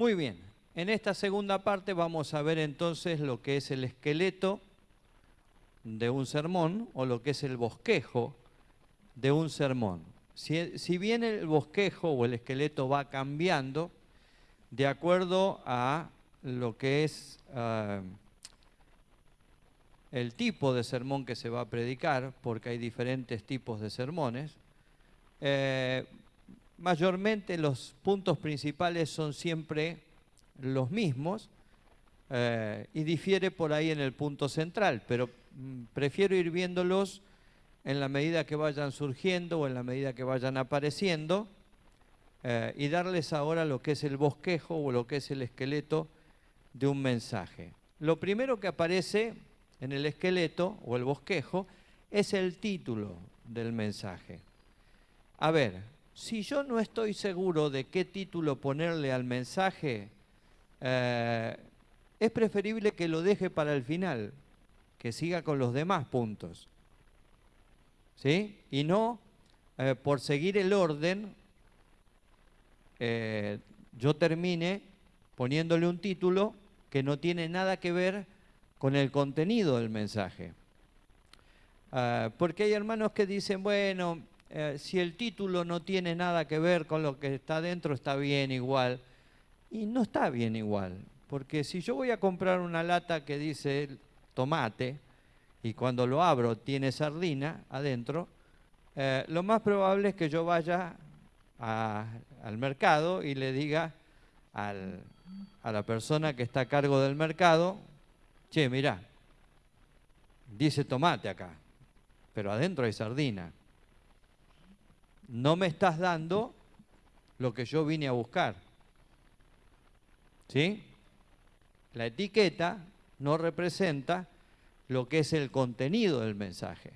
Muy bien, en esta segunda parte vamos a ver entonces lo que es el esqueleto de un sermón o lo que es el bosquejo de un sermón. Si bien el bosquejo o el esqueleto va cambiando de acuerdo a lo que es el tipo de sermón que se va a predicar, porque hay diferentes tipos de sermones, mayormente los puntos principales son siempre los mismos y difiere por ahí en el punto central, pero prefiero ir viéndolos en la medida que vayan surgiendo o en la medida que vayan apareciendo y darles ahora lo que es el bosquejo o lo que es el esqueleto de un mensaje. Lo primero que aparece en el esqueleto o el bosquejo es el título del mensaje. A ver, si yo no estoy seguro de qué título ponerle al mensaje, es preferible que lo deje para el final, que siga con los demás puntos. ¿Sí? Y no, por seguir el orden, yo termine poniéndole un título que no tiene nada que ver con el contenido del mensaje. Porque hay hermanos que dicen, bueno, si el título no tiene nada que ver con lo que está dentro, está bien igual. Y no está bien igual, porque si yo voy a comprar una lata que dice tomate y cuando lo abro tiene sardina adentro, lo más probable es que yo vaya al mercado y le diga a la persona que está a cargo del mercado, che, mirá, dice tomate acá, pero adentro hay sardina. No me estás dando lo que yo vine a buscar. ¿Sí? La etiqueta no representa lo que es el contenido del mensaje.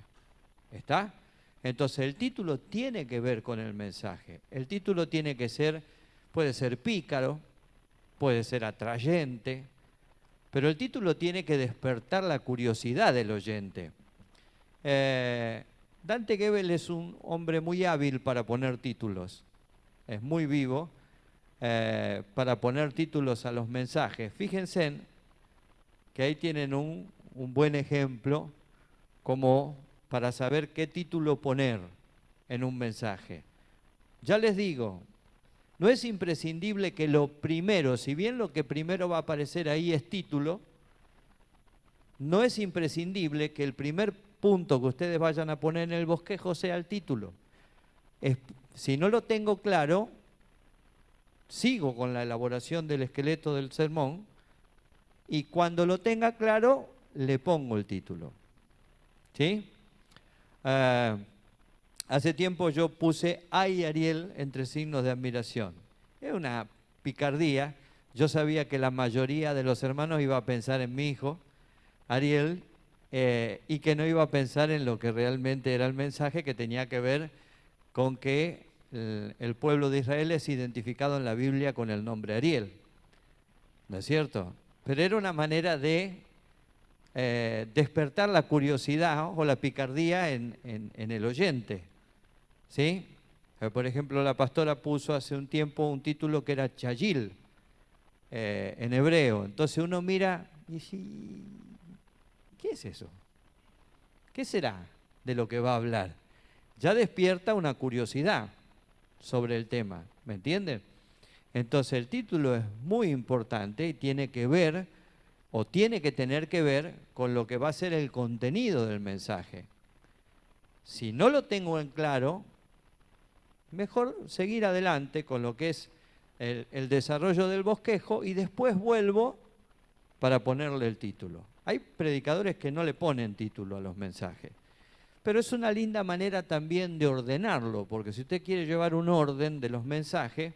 ¿Está? Entonces el título tiene que ver con el mensaje. El título tiene que ser, puede ser pícaro, puede ser atrayente, pero el título tiene que despertar la curiosidad del oyente. Dante Gebel es un hombre muy hábil para poner títulos. Es muy vivo para poner títulos a los mensajes. Fíjense que ahí tienen un buen ejemplo como para saber qué título poner en un mensaje. Ya les digo, no es imprescindible que lo primero, si bien lo que primero va a aparecer ahí es título, no es imprescindible que el primer punto que ustedes vayan a poner en el bosquejo sea el título. Si no lo tengo claro, sigo con la elaboración del esqueleto del sermón y cuando lo tenga claro, le pongo el título. ¿Sí? Hace tiempo yo puse "Ay Ariel" entre signos de admiración. Es una picardía. Yo sabía que la mayoría de los hermanos iba a pensar en mi hijo, Ariel, y que no iba a pensar en lo que realmente era el mensaje, que tenía que ver con que el pueblo de Israel es identificado en la Biblia con el nombre Ariel. ¿No es cierto? Pero era una manera de despertar la curiosidad o la picardía en el oyente. ¿Sí? Por ejemplo, la pastora puso hace un tiempo un título que era Chayil, en hebreo. Entonces uno mira y dice, ¿qué es eso? ¿Qué será de lo que va a hablar? Ya despierta una curiosidad sobre el tema, ¿me entienden? Entonces el título es muy importante y tiene que ver, o tiene que tener que ver con lo que va a ser el contenido del mensaje. Si no lo tengo en claro, mejor seguir adelante con lo que es el desarrollo del bosquejo y después vuelvo para ponerle el título. Hay predicadores que no le ponen título a los mensajes, pero es una linda manera también de ordenarlo, porque si usted quiere llevar un orden de los mensajes,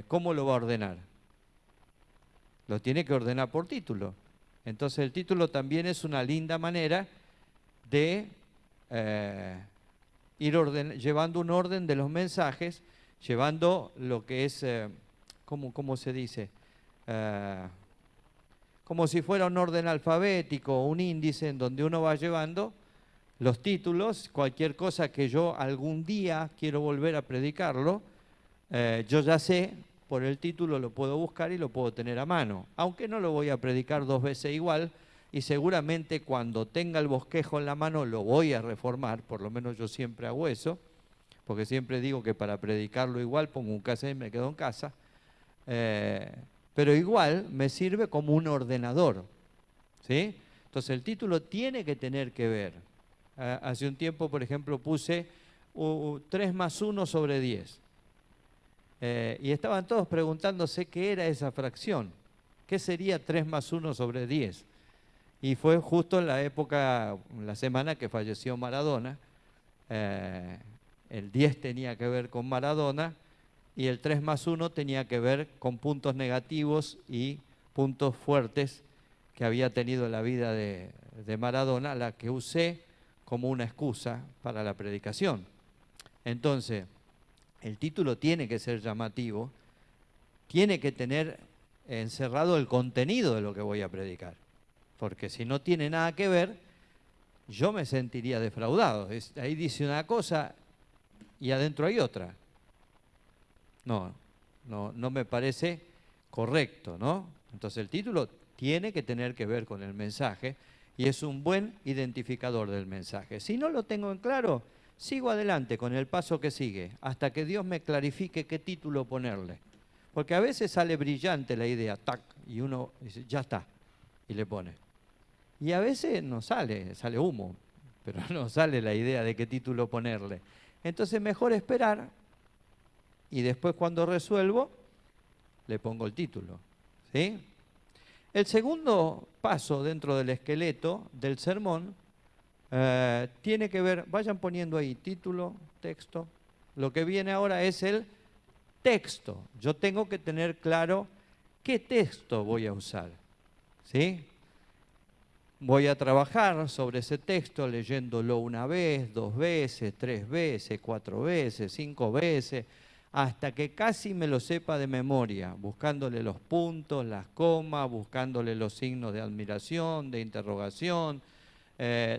¿cómo lo va a ordenar? Lo tiene que ordenar por título. Entonces el título también es una linda manera de ir llevando un orden de los mensajes, llevando lo que es, ¿cómo se dice? Como si fuera un orden alfabético, un índice en donde uno va llevando los títulos, cualquier cosa que yo algún día quiero volver a predicarlo, yo ya sé por el título lo puedo buscar y lo puedo tener a mano, aunque no lo voy a predicar 2 veces igual, y seguramente cuando tenga el bosquejo en la mano lo voy a reformar, por lo menos yo siempre hago eso, porque siempre digo que para predicarlo igual pongo un cassette y me quedo en casa, pero igual me sirve como un ordenador, ¿sí? Entonces el título tiene que tener que ver. Hace un tiempo, por ejemplo, puse 3 más 1 sobre 10. Y estaban todos preguntándose qué era esa fracción. ¿Qué sería 3 más 1 sobre 10? Y fue justo en la época, la semana que falleció Maradona. El 10 tenía que ver con Maradona y el 3 más 1 tenía que ver con puntos negativos y puntos fuertes que había tenido en la vida de Maradona, la que usé como una excusa para la predicación. Entonces, el título tiene que ser llamativo, tiene que tener encerrado el contenido de lo que voy a predicar, porque si no tiene nada que ver, yo me sentiría defraudado. Ahí dice una cosa y adentro hay otra. No me parece correcto, ¿no? Entonces el título tiene que tener que ver con el mensaje y es un buen identificador del mensaje. Si no lo tengo en claro, sigo adelante con el paso que sigue, hasta que Dios me clarifique qué título ponerle. Porque a veces sale brillante la idea, tac, y uno dice, ya está, y le pone. Y a veces no sale, sale humo, pero no sale la idea de qué título ponerle. Entonces mejor esperar y después cuando resuelvo, le pongo el título, ¿sí? El segundo paso dentro del esqueleto del sermón tiene que ver, vayan poniendo ahí título, texto. Lo que viene ahora es el texto. Yo tengo que tener claro qué texto voy a usar, ¿sí? Voy a trabajar sobre ese texto leyéndolo 1 vez, 2 veces, 3 veces, 4 veces, 5 veces, hasta que casi me lo sepa de memoria, buscándole los puntos, las comas, buscándole los signos de admiración, de interrogación,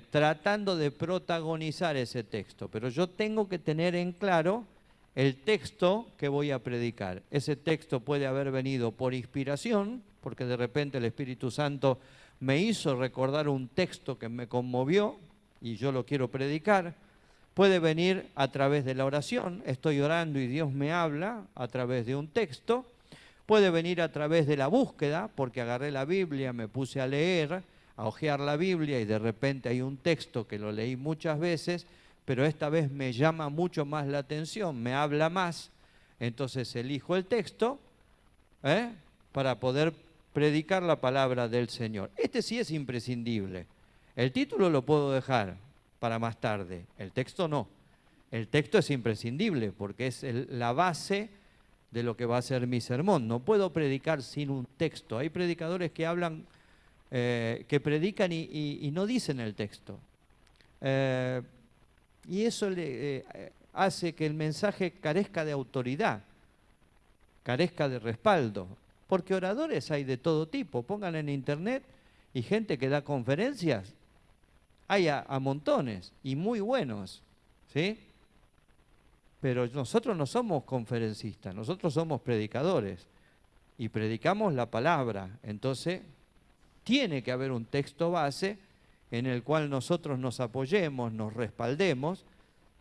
tratando de protagonizar ese texto. Pero yo tengo que tener en claro el texto que voy a predicar. Ese texto puede haber venido por inspiración, porque de repente el Espíritu Santo me hizo recordar un texto que me conmovió y yo lo quiero predicar. Puede venir a través de la oración, estoy orando y Dios me habla a través de un texto. Puede venir a través de la búsqueda, porque agarré la Biblia, me puse a leer, a hojear la Biblia y de repente hay un texto que lo leí muchas veces, pero esta vez me llama mucho más la atención, me habla más. Entonces elijo el texto para poder predicar la palabra del Señor. Este sí es imprescindible. El título lo puedo dejar para más tarde, el texto no. El texto es imprescindible porque es la base de lo que va a ser mi sermón. No puedo predicar sin un texto. Hay predicadores que hablan, que predican y no dicen el texto. Y eso hace que el mensaje carezca de autoridad, carezca de respaldo. Porque oradores hay de todo tipo. Pongan en internet y gente que da conferencias. Hay a montones y muy buenos, ¿sí? Pero nosotros no somos conferencistas, nosotros somos predicadores y predicamos la palabra. Entonces, tiene que haber un texto base en el cual nosotros nos apoyemos, nos respaldemos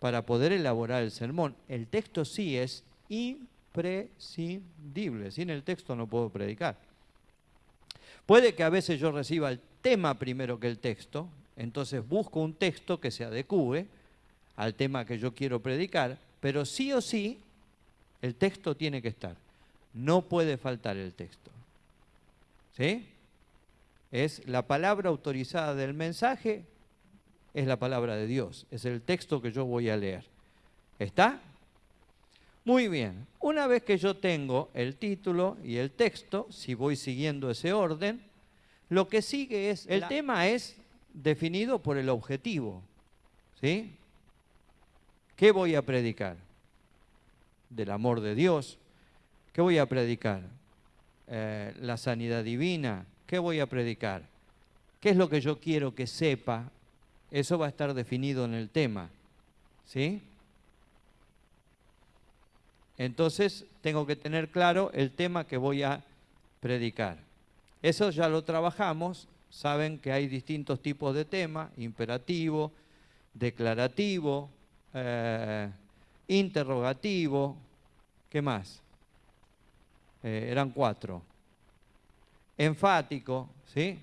para poder elaborar el sermón. El texto sí es imprescindible, sin el texto no puedo predicar. Puede que a veces yo reciba el tema primero que el texto, entonces busco un texto que se adecúe al tema que yo quiero predicar, pero sí o sí el texto tiene que estar. No puede faltar el texto. ¿Sí? Es la palabra autorizada del mensaje, es la palabra de Dios, es el texto que yo voy a leer. ¿Está? Muy bien. Una vez que yo tengo el título y el texto, si voy siguiendo ese orden, lo que sigue es, el tema es definido por el objetivo. ¿Sí? ¿Qué voy a predicar? Del amor de Dios. ¿Qué voy a predicar? La sanidad divina. ¿Qué voy a predicar? ¿Qué es lo que yo quiero que sepa? Eso va a estar definido en el tema. ¿Sí? Entonces tengo que tener claro el tema que voy a predicar. Eso ya lo trabajamos. Saben que hay distintos tipos de temas: imperativo, declarativo, interrogativo. ¿Qué más? Eran 4. Enfático, ¿sí?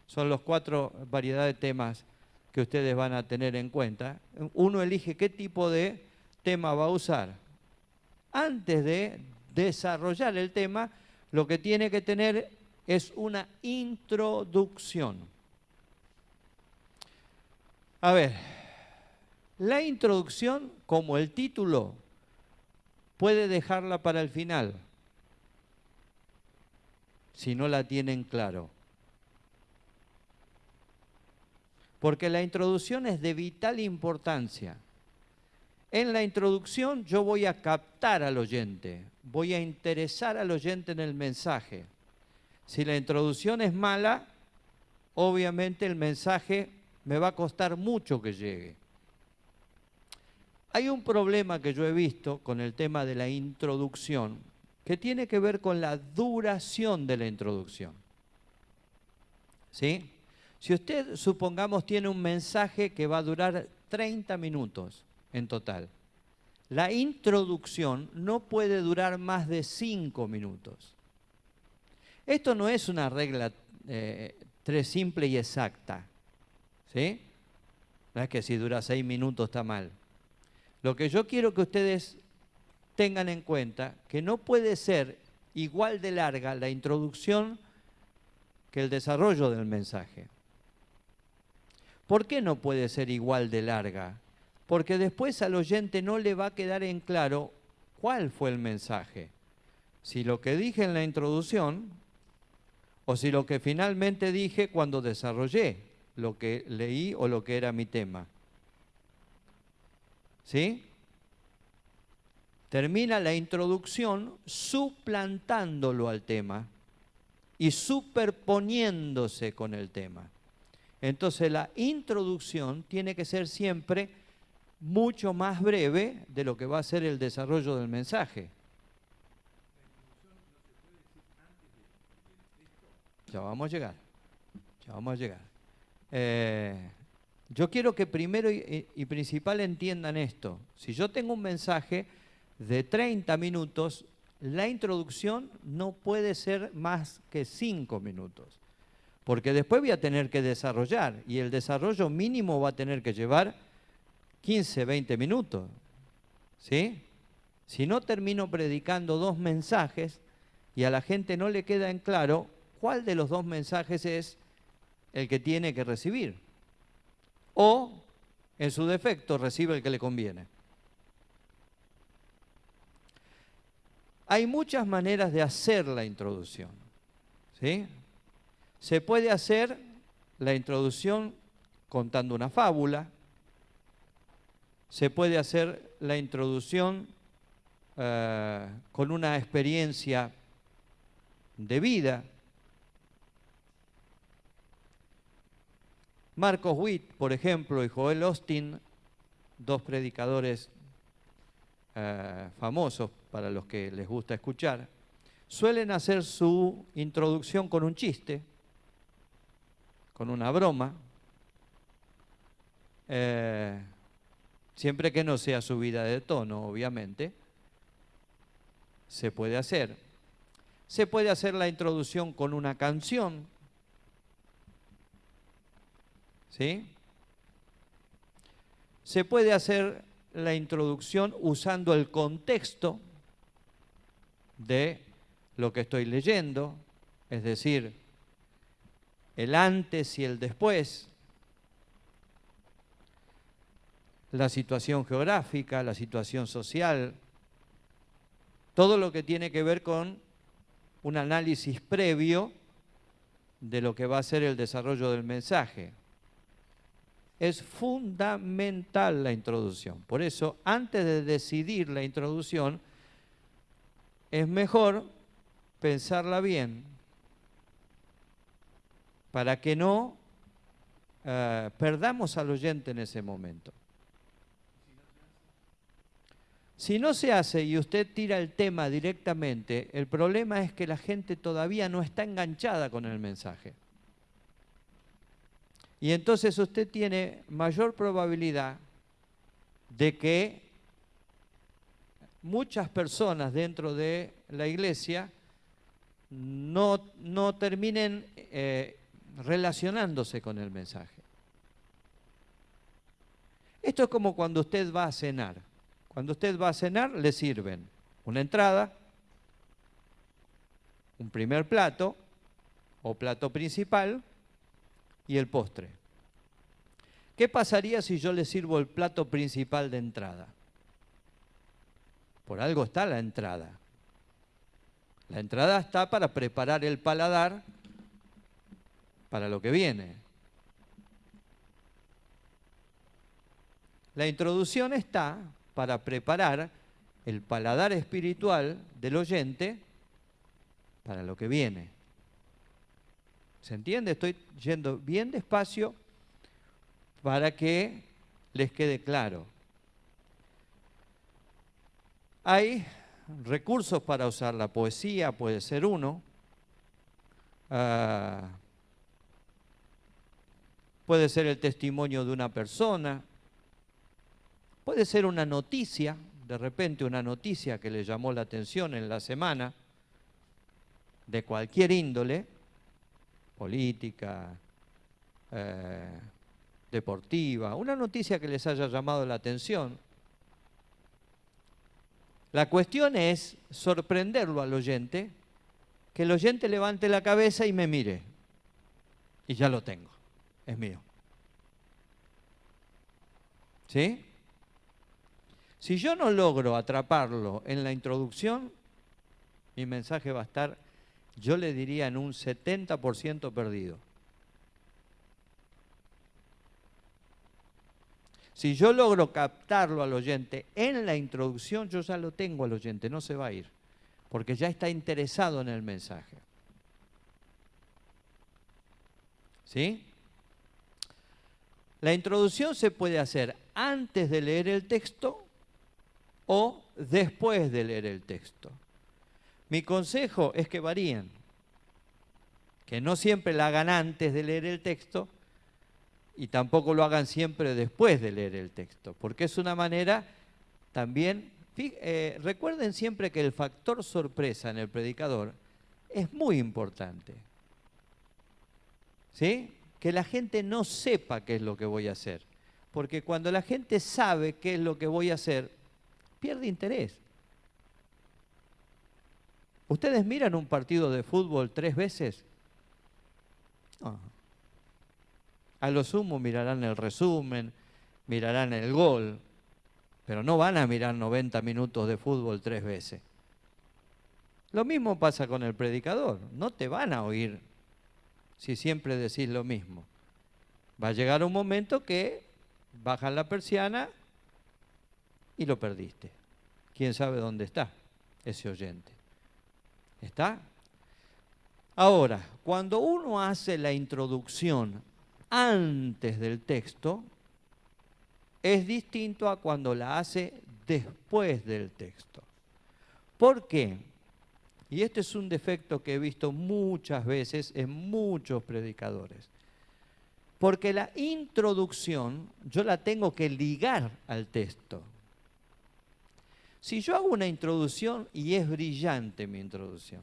Son los 4 variedades de temas que ustedes van a tener en cuenta. Uno elige qué tipo de tema va a usar. Antes de desarrollar el tema, lo que tiene que tener es una introducción. A ver, la introducción, como el título, puede dejarla para el final, si no la tienen claro. Porque la introducción es de vital importancia. En la introducción yo voy a captar al oyente, voy a interesar al oyente en el mensaje. Si la introducción es mala, obviamente el mensaje me va a costar mucho que llegue. Hay un problema que yo he visto con el tema de la introducción, que tiene que ver con la duración de la introducción. ¿Sí? Si usted, supongamos, tiene un mensaje que va a durar 30 minutos en total, la introducción no puede durar más de 5 minutos. Esto no es una regla simple y exacta, ¿sí? No es que si dura 6 minutos está mal. Lo que yo quiero que ustedes tengan en cuenta, que no puede ser igual de larga la introducción que el desarrollo del mensaje. ¿Por qué no puede ser igual de larga? Porque después al oyente no le va a quedar en claro cuál fue el mensaje. Si lo que dije en la introducción o si lo que finalmente dije cuando desarrollé lo que leí o lo que era mi tema. ¿Sí? Termina la introducción suplantándolo al tema y superponiéndose con el tema. Entonces la introducción tiene que ser siempre mucho más breve de lo que va a ser el desarrollo del mensaje. Ya vamos a llegar, ya vamos a llegar. Yo quiero que primero y principal entiendan esto. Si yo tengo un mensaje de 30 minutos, la introducción no puede ser más que 5 minutos. Porque después voy a tener que desarrollar y el desarrollo mínimo va a tener que llevar 15, 20 minutos. ¿Sí? Si no termino predicando 2 mensajes y a la gente no le queda en claro cuál de los 2 mensajes es el que tiene que recibir. O, en su defecto, recibe el que le conviene. Hay muchas maneras de hacer la introducción. ¿Sí? Se puede hacer la introducción contando una fábula. Se puede hacer la introducción con una experiencia de vida. Marcos Witt, por ejemplo, y Joel Osteen, 2 predicadores famosos para los que les gusta escuchar, suelen hacer su introducción con un chiste, con una broma, siempre que no sea subida de tono, obviamente. Se puede hacer. Se puede hacer la introducción con una canción. ¿Sí? Se puede hacer la introducción usando el contexto de lo que estoy leyendo, es decir, el antes y el después, la situación geográfica, la situación social, todo lo que tiene que ver con un análisis previo de lo que va a ser el desarrollo del mensaje. Es fundamental la introducción. Por eso, antes de decidir la introducción, es mejor pensarla bien para que no perdamos al oyente en ese momento. Si no se hace y usted tira el tema directamente, el problema es que la gente todavía no está enganchada con el mensaje. Y entonces usted tiene mayor probabilidad de que muchas personas dentro de la iglesia no terminen relacionándose con el mensaje. Esto es como cuando usted va a cenar. Cuando usted va a cenar, le sirven una entrada, un primer plato o plato principal y el postre. ¿Qué pasaría si yo le sirvo el plato principal de entrada? Por algo está la entrada. La entrada está para preparar el paladar para lo que viene. La introducción está para preparar el paladar espiritual del oyente para lo que viene. ¿Se entiende? Estoy yendo bien despacio para que les quede claro. Hay recursos para usar la poesía, puede ser uno. Puede ser el testimonio de una persona. Puede ser una noticia, de repente una noticia que le llamó la atención en la semana, de cualquier índole, política, deportiva, una noticia que les haya llamado la atención. La cuestión es sorprenderlo al oyente, que el oyente levante la cabeza y me mire. Y ya lo tengo, es mío. ¿Sí? Si yo no logro atraparlo en la introducción, mi mensaje va a estar, yo le diría, en un 70% perdido. Si yo logro captarlo al oyente en la introducción, yo ya lo tengo al oyente, no se va a ir, porque ya está interesado en el mensaje. ¿Sí? La introducción se puede hacer antes de leer el texto o después de leer el texto. Mi consejo es que varíen, que no siempre la hagan antes de leer el texto y tampoco lo hagan siempre después de leer el texto, porque es una manera también, recuerden siempre que el factor sorpresa en el predicador es muy importante. ¿Sí? Que la gente no sepa qué es lo que voy a hacer, porque cuando la gente sabe qué es lo que voy a hacer, pierde interés. ¿Ustedes miran un partido de fútbol 3 veces? No. A lo sumo mirarán el resumen, mirarán el gol, pero no van a mirar 90 minutos de fútbol 3 veces. Lo mismo pasa con el predicador, no te van a oír si siempre decís lo mismo. Va a llegar un momento que bajan la persiana y lo perdiste. ¿Quién sabe dónde está ese oyente? ¿Está? Ahora, cuando uno hace la introducción antes del texto, es distinto a cuando la hace después del texto. ¿Por qué? Y este es un defecto que he visto muchas veces en muchos predicadores. Porque la introducción yo la tengo que ligar al texto. Si yo hago una introducción y es brillante mi introducción,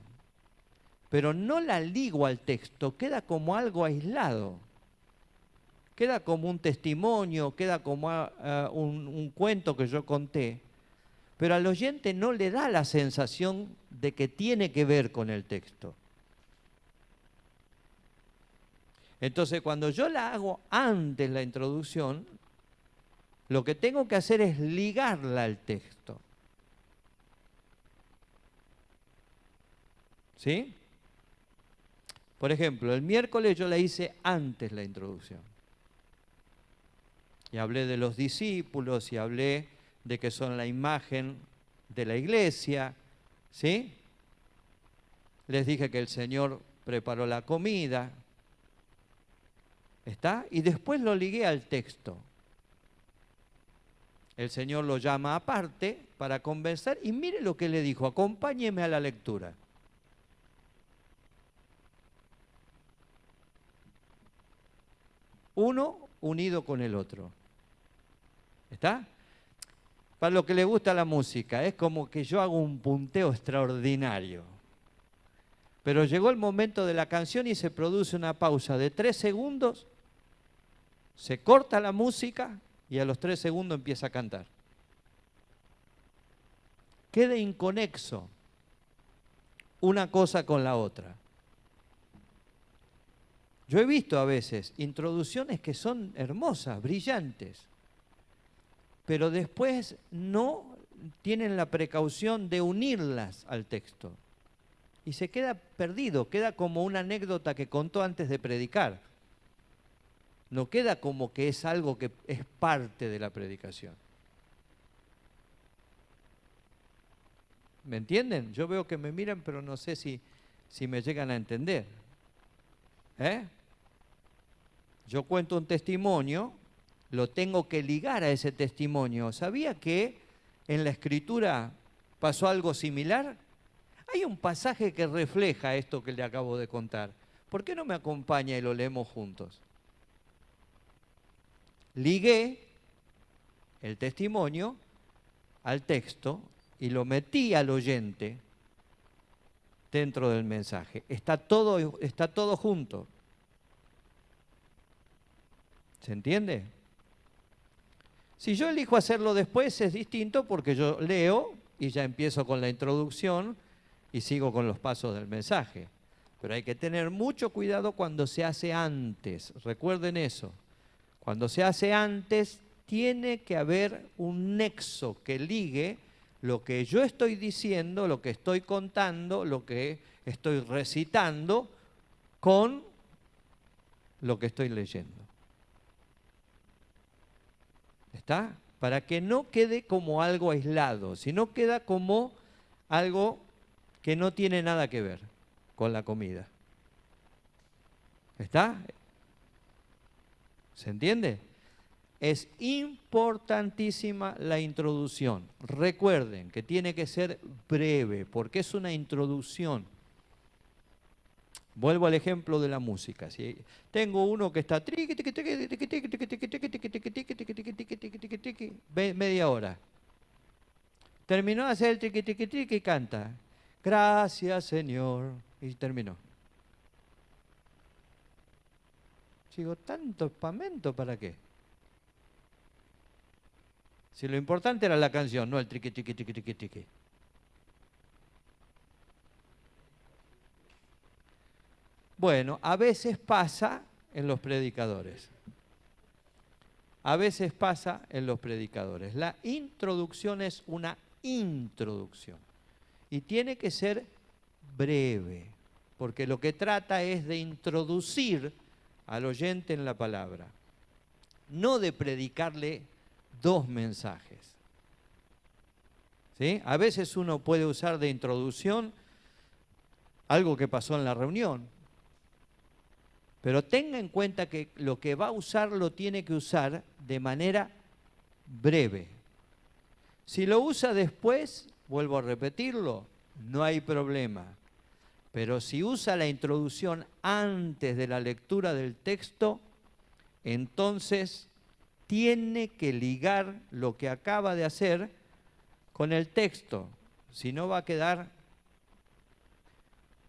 pero no la ligo al texto, queda como algo aislado. Queda como un testimonio, queda como un cuento que yo conté, pero al oyente no le da la sensación de que tiene que ver con el texto. Entonces, cuando yo la hago antes la introducción, lo que tengo que hacer es ligarla al texto. ¿Sí? Por ejemplo, el miércoles yo la hice antes la introducción. Y hablé de los discípulos y hablé de que son la imagen de la iglesia, ¿sí? Les dije que el Señor preparó la comida, ¿está? Y después lo ligué al texto. El Señor lo llama aparte para conversar y mire lo que le dijo, acompáñeme a la lectura. Uno unido con el otro. ¿Está? Para lo que le gusta la música, es como que yo hago un punteo extraordinario. Pero llegó el momento de la canción y se produce una pausa de 3 segundos, se corta la música y a los 3 segundos empieza a cantar. Queda inconexo una cosa con la otra. Yo he visto a veces introducciones que son hermosas, brillantes, pero después no tienen la precaución de unirlas al texto. Y se queda perdido, queda como una anécdota que contó antes de predicar. No queda como que es algo que es parte de la predicación. ¿Me entienden? Yo veo que me miran, pero no sé si me llegan a entender. Yo cuento un testimonio, lo tengo que ligar a ese testimonio. ¿Sabía que en la Escritura pasó algo similar? Hay un pasaje que refleja esto que le acabo de contar. ¿Por qué no me acompaña y lo leemos juntos? Ligué el testimonio al texto y lo metí al oyente dentro del mensaje. Está todo junto. ¿Se entiende? Si yo elijo hacerlo después es distinto porque yo leo y ya empiezo con la introducción y sigo con los pasos del mensaje. Pero hay que tener mucho cuidado cuando se hace antes. Recuerden eso. Cuando se hace antes, tiene que haber un nexo que ligue lo que yo estoy diciendo, lo que estoy contando, lo que estoy recitando, con lo que estoy leyendo. ¿Está? Para que no quede como algo aislado, sino queda como algo que no tiene nada que ver con la comida. ¿Está? ¿Se entiende? Es importantísima la introducción. Recuerden que tiene que ser breve, porque es una introducción. Vuelvo al ejemplo de la música. Si tengo uno que está media hora. Terminó de hacer el triqui triqui triqui y canta. Gracias, Señor. Y terminó. Digo, ¿tanto espamento para qué? Si lo importante era la canción, no el triqui triqui triqui triqui triqui. Bueno, a veces pasa en los predicadores. A veces pasa en los predicadores. La introducción es una introducción. Y tiene que ser breve, porque lo que trata es de introducir al oyente en la palabra, no de predicarle 2 mensajes. ¿Sí? A veces uno puede usar de introducción algo que pasó en la reunión, pero tenga en cuenta que lo que va a usar lo tiene que usar de manera breve. Si lo usa después, vuelvo a repetirlo, no hay problema. Pero si usa la introducción antes de la lectura del texto, entonces tiene que ligar lo que acaba de hacer con el texto. Si no, va a quedar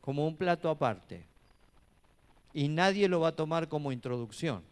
como un plato aparte. Y nadie lo va a tomar como introducción.